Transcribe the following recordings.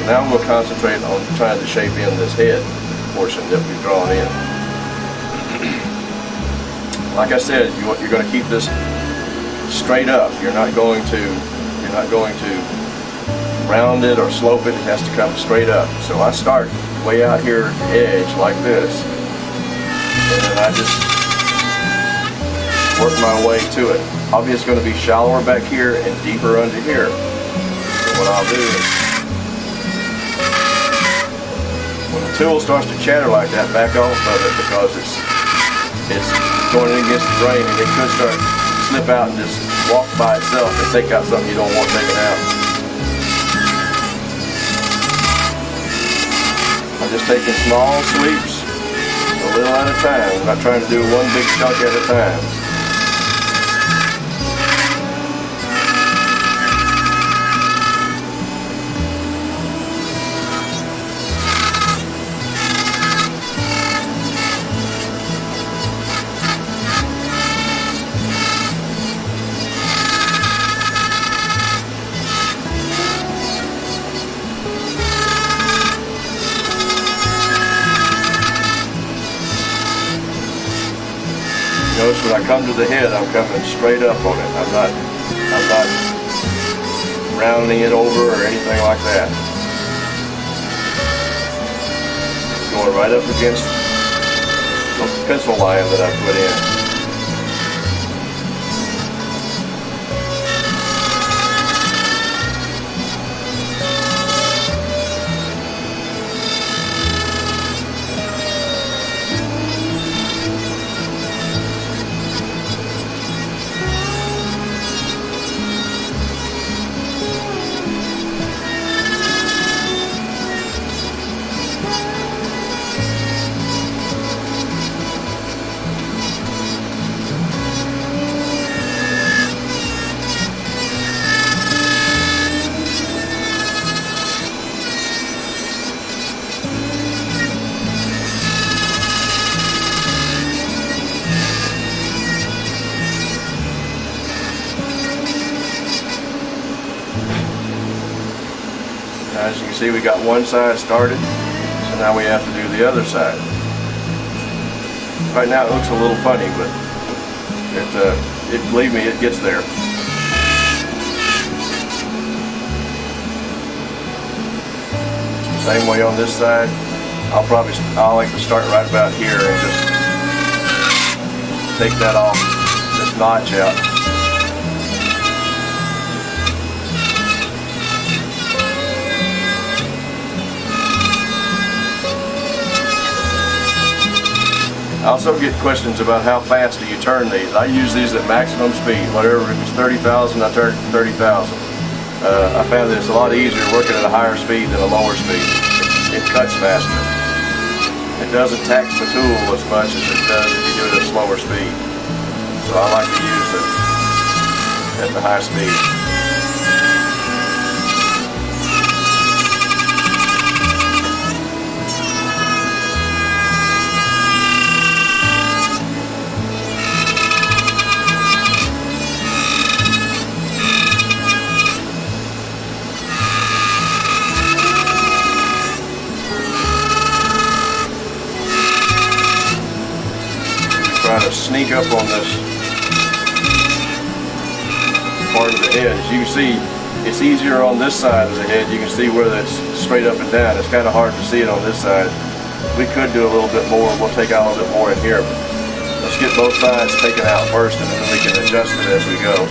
Now we'll concentrate on trying to shape in this head portion that we've drawn in. Like I said, you're going to keep this straight up. You're not going to round it or slope it. It has to come straight up. So I start way out here at the edge like this, and then I just work my way to it. Obviously it's going to be shallower back here and deeper under here. So what I'll do is, when the tool starts to chatter like that, back off of it, because it's going against the grain, and it could start to slip out and just walk by itself and take out something you don't want taken out. I'm just taking small sweeps, a little at a time. I'm not trying to do one big chunk at a time. Notice when I come to the head, I'm coming straight up on it. I'm not rounding it over or anything like that. Going right up against the pencil line that I put in. As you can see, we got one side started, so now we have to do the other side. Right now it looks a little funny, but believe me, it gets there. Same way on this side. I like to start right about here and just take that off, this notch out. I also get questions about how fast do you turn these. I use these at maximum speed. Whatever, if it's 30,000, I turn it to 30,000. I found that it's a lot easier working at a higher speed than a lower speed. It cuts faster. It doesn't tax the tool as much as it does if you do it at a slower speed. So I like to use it at the high speed. Try to sneak up on this part of the head. As you can see, it's easier on this side of the head. You can see where that's straight up and down. It's kind of hard to see it on this side. We could do a little bit more. We'll take out a little bit more in here. Let's get both sides taken out first, and then we can adjust it as we go.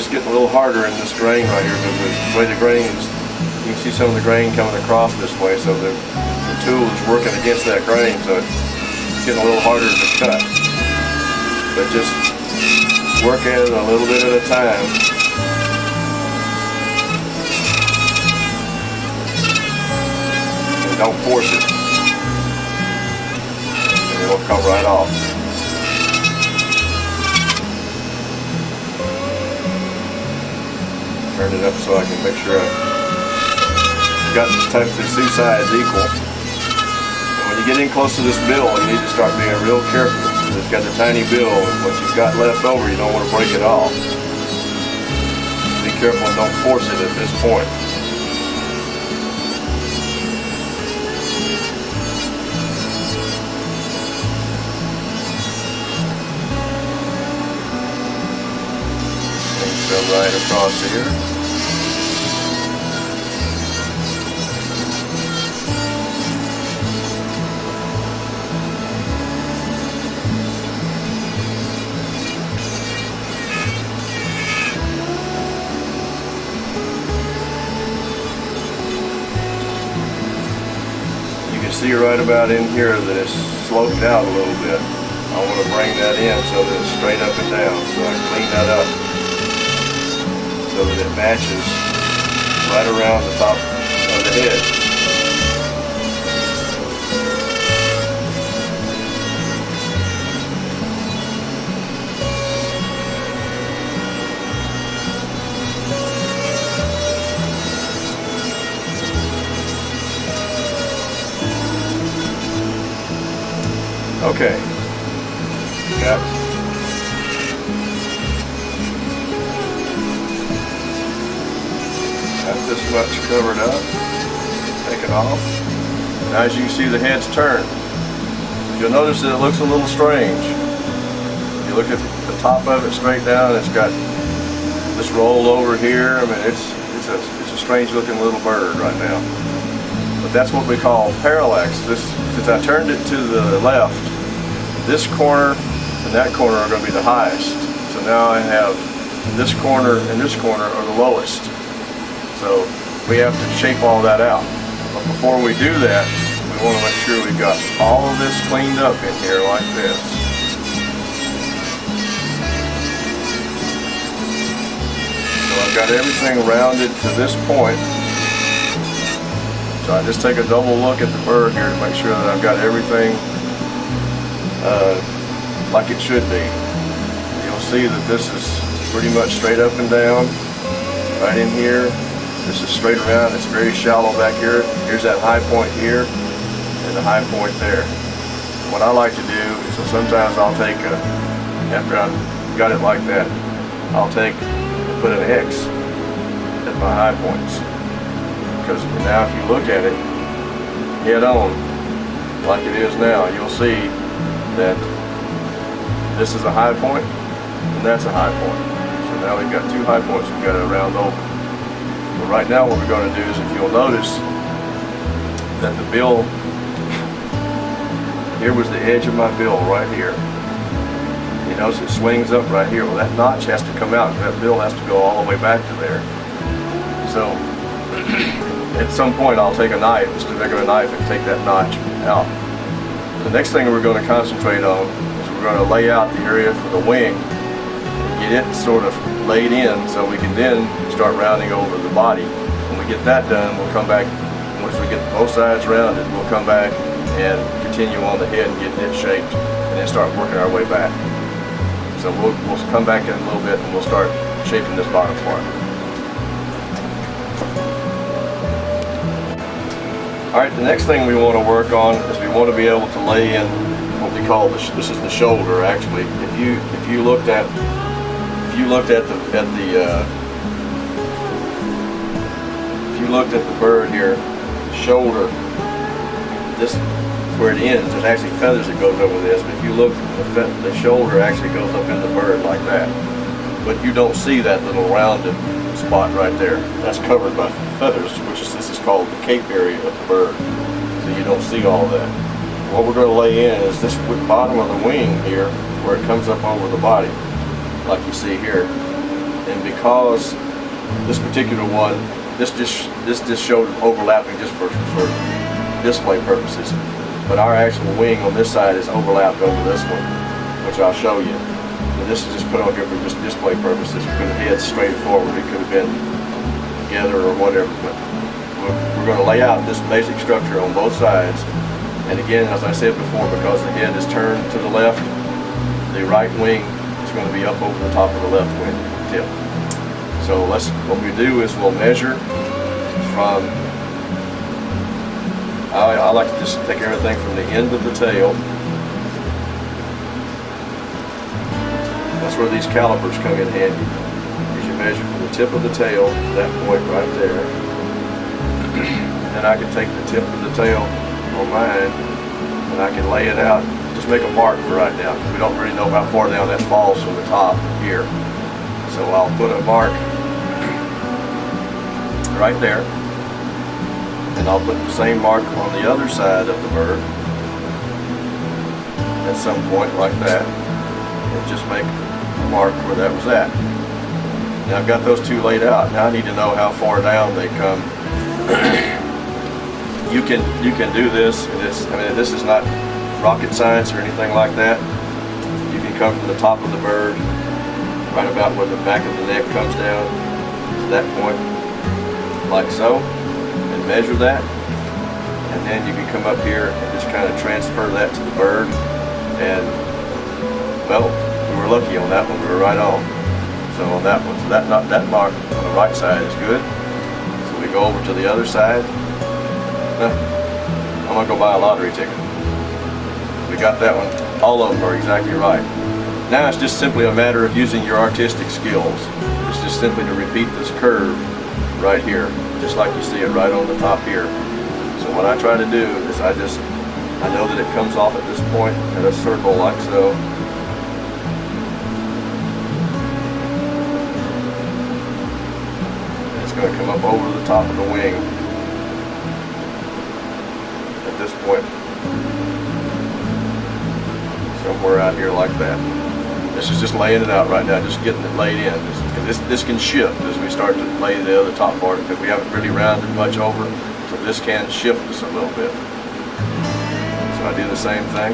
it's getting a little harder in this grain right here because the way the grain is, you can see some of the grain coming across this way, so the tool is working against that grain, so it's getting a little harder to cut. But just work at it a little bit at a time. And don't force it. And it'll come right off. Turn it up so I can make sure I've got the two sides equal. And when you get in close to this bill, you need to start being real careful. It's got the tiny bill, and what you've got left over, you don't want to break it off. Be careful and don't force it at this point. Go right across here. You can see right about in here that it's sloped out a little bit. I want to bring that in so that it's straight up and down. So I clean that up, so that it matches right around the top of the head. Okay, got this much covered up. Take it off. Now as you can see, the head's turned. You'll notice that it looks a little strange. If you look at the top of it straight down, it's got this roll over here. I mean, it's a strange looking little bird right now. But that's what we call parallax. Since I turned it to the left, this corner and that corner are going to be the highest. So now I have this corner and this corner are the lowest. So we have to shape all that out. But before we do that, we want to make sure we've got all of this cleaned up in here like this. So I've got everything rounded to this point. So I just take a double look at the bird here to make sure that I've got everything like it should be. You'll see that this is pretty much straight up and down right in here. This is straight around. It's very shallow back here. Here's that high point here and the high point there. What I like to do is, so sometimes I'll take after I've got it like that, I'll put an X at my high points, because now if you look at it head on like it is now, you'll see that this is a high point and that's a high point. So now we've got two high points we've got to round over. But right now what we're going to do is, if you'll notice that the bill, here was the edge of my bill right here. You notice it swings up right here. Well, that notch has to come out. That bill has to go all the way back to there. So at some point I'll take a knife, just a regular knife, and take that notch out. The next thing we're going to concentrate on is we're going to lay out the area for the wing, get it sort of laid in so we can then start rounding over the body. When we get that done, we'll come back, once we get both sides rounded, we'll come back and continue on the head and get it shaped, and then start working our way back. So we'll come back in a little bit and we'll start shaping this bottom part. Alright, the next thing we want to work on is we want to be able to lay in what we call this is the shoulder. Actually, if you looked at the bird here, the shoulder, this is where it ends. There's actually feathers that goes over this, but if you look, the shoulder actually goes up in the bird like that. But you don't see that little rounded spot right there. That's covered by feathers, this is called the cape area of the bird. So you don't see all that. What we're going to lay in is this bottom of the wing here, where it comes up over the body, like you see here. And because this particular one, this just showed overlapping just for display purposes. But our actual wing on this side is overlapped over this one, which I'll show you. And this is just put on here for just display purposes. Because the head's straight forward, it could have been together or whatever. But we're going to lay out this basic structure on both sides. And again, as I said before, because the head is turned to the left, the right wing is going to be up over the top of the left wing tip. So what we do is we'll measure from, I like to just take everything from the end of the tail. That's where these calipers come in handy. You should measure from the tip of the tail, that point right there. And then I can take the tip of the tail on mine and I can lay it out. Just make a mark for right now. We don't really know how far down that falls from the top here. So I'll put a mark right there. And I'll put the same mark on the other side of the bird at some point like that. And just make a mark where that was at. Now I've got those two laid out. Now I need to know how far down they come. You can do this, and this is not rocket science or anything like that. You can come from the top of the bird, right about where the back of the neck comes down to that point, like so, and measure that. And then you can come up here and just kind of transfer that to the bird. And well, we were lucky on that one. We were right on. So on that one, so that mark on the right side is good. So we go over to the other side. I'm gonna go buy a lottery ticket. We got that one. All of them are exactly right. Now it's just simply a matter of using your artistic skills. It's just simply to repeat this curve right here, just like you see it right on the top here. So what I try to do is I know that it comes off at this point at a circle like so. And it's going to come up over the top of the wing at this point. Somewhere out here like that. This is just laying it out right now, just getting it laid in. This can shift as we start to lay the other top part because we haven't really rounded much over, so this can shift us a little bit. So I do the same thing.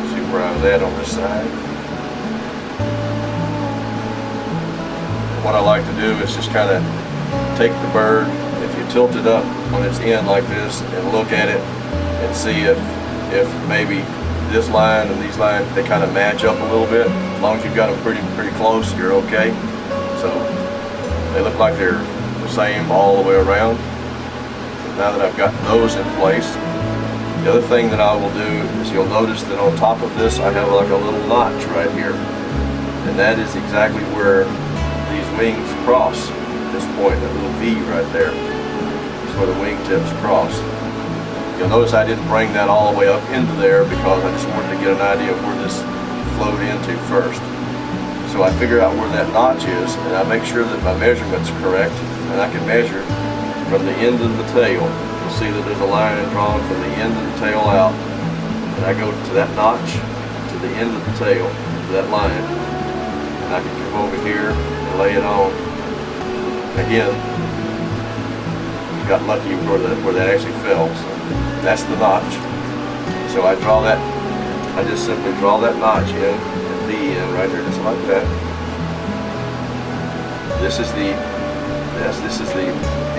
See where I was at on this side. What I like to do is just kind of take the bird, if you tilt it up when it's in like this, and look at it and see if maybe this line and these lines, they kind of match up a little bit. As long as you've got them pretty close, you're okay. So they look like they're the same all the way around. Now that I've got those in place, the other thing that I will do is you'll notice that on top of this I have like a little notch right here, and that is exactly where these wings cross at this point, that little V right there. That's where the wingtips cross. You'll notice I didn't bring that all the way up into there because I just wanted to get an idea of where this flowed into first. So I figure out where that notch is, and I make sure that my measurement's correct, and I can measure from the end of the tail. You'll see that there's a line drawn from the end of the tail out, and I go to that notch, to the end of the tail, to that line, and I can come over here and lay it on. Again, got lucky where that actually fell. So that's the notch. So I draw that. I just simply draw that notch in at the end right there, just like that. This is the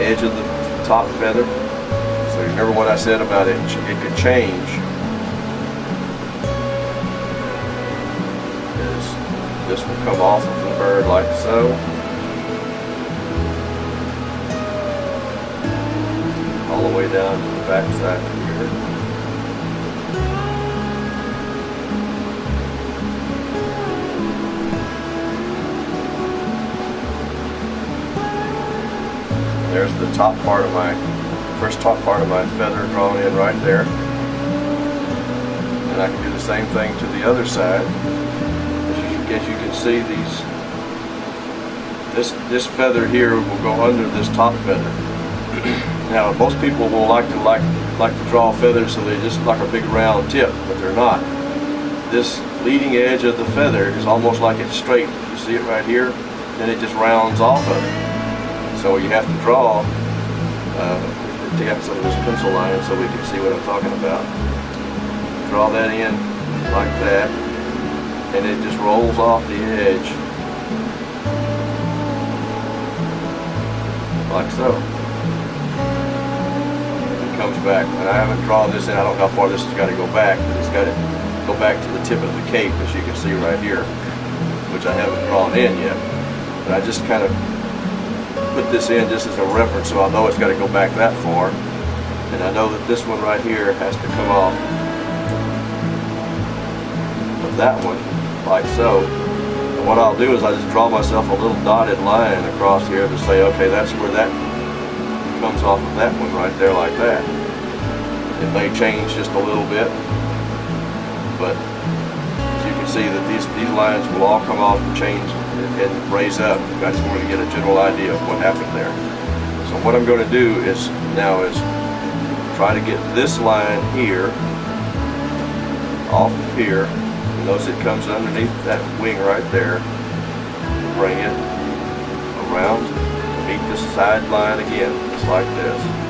edge of the top feather. So remember what I said about it. It could change. This will come off of the bird like so. All the way down to the back side here. There's the top part of first top part of my feather drawn in right there. And I can do the same thing to the other side. As you can see, this feather here will go under this top feather. Now, most people will like to like to draw feathers so they're just like a big round tip, but they're not. This leading edge of the feather is almost like it's straight. You see it right here? Then it just rounds off of it. So you have to draw, take out some of this pencil line so we can see what I'm talking about. Draw that in like that, and it just rolls off the edge like so. It comes back, and I haven't drawn this in. I don't know how far this has got to go back, but it's got to go back to the tip of the cape, as you can see right here, which I haven't drawn in yet. But I just kind of put this in just as a reference, so I know it's got to go back that far, and I know that this one right here has to come off of that one, like so. And what I'll do is I just draw myself a little dotted line across here to say, okay, that's where that comes off of that one right there, like that. It may change just a little bit, but as you can see that these lines will all come off and change and raise up. I just want to get a general idea of what happened there. So what I'm going to do is try to get this line here off of here. You notice it comes underneath that wing right there. Bring it around to meet this side line again, just like this.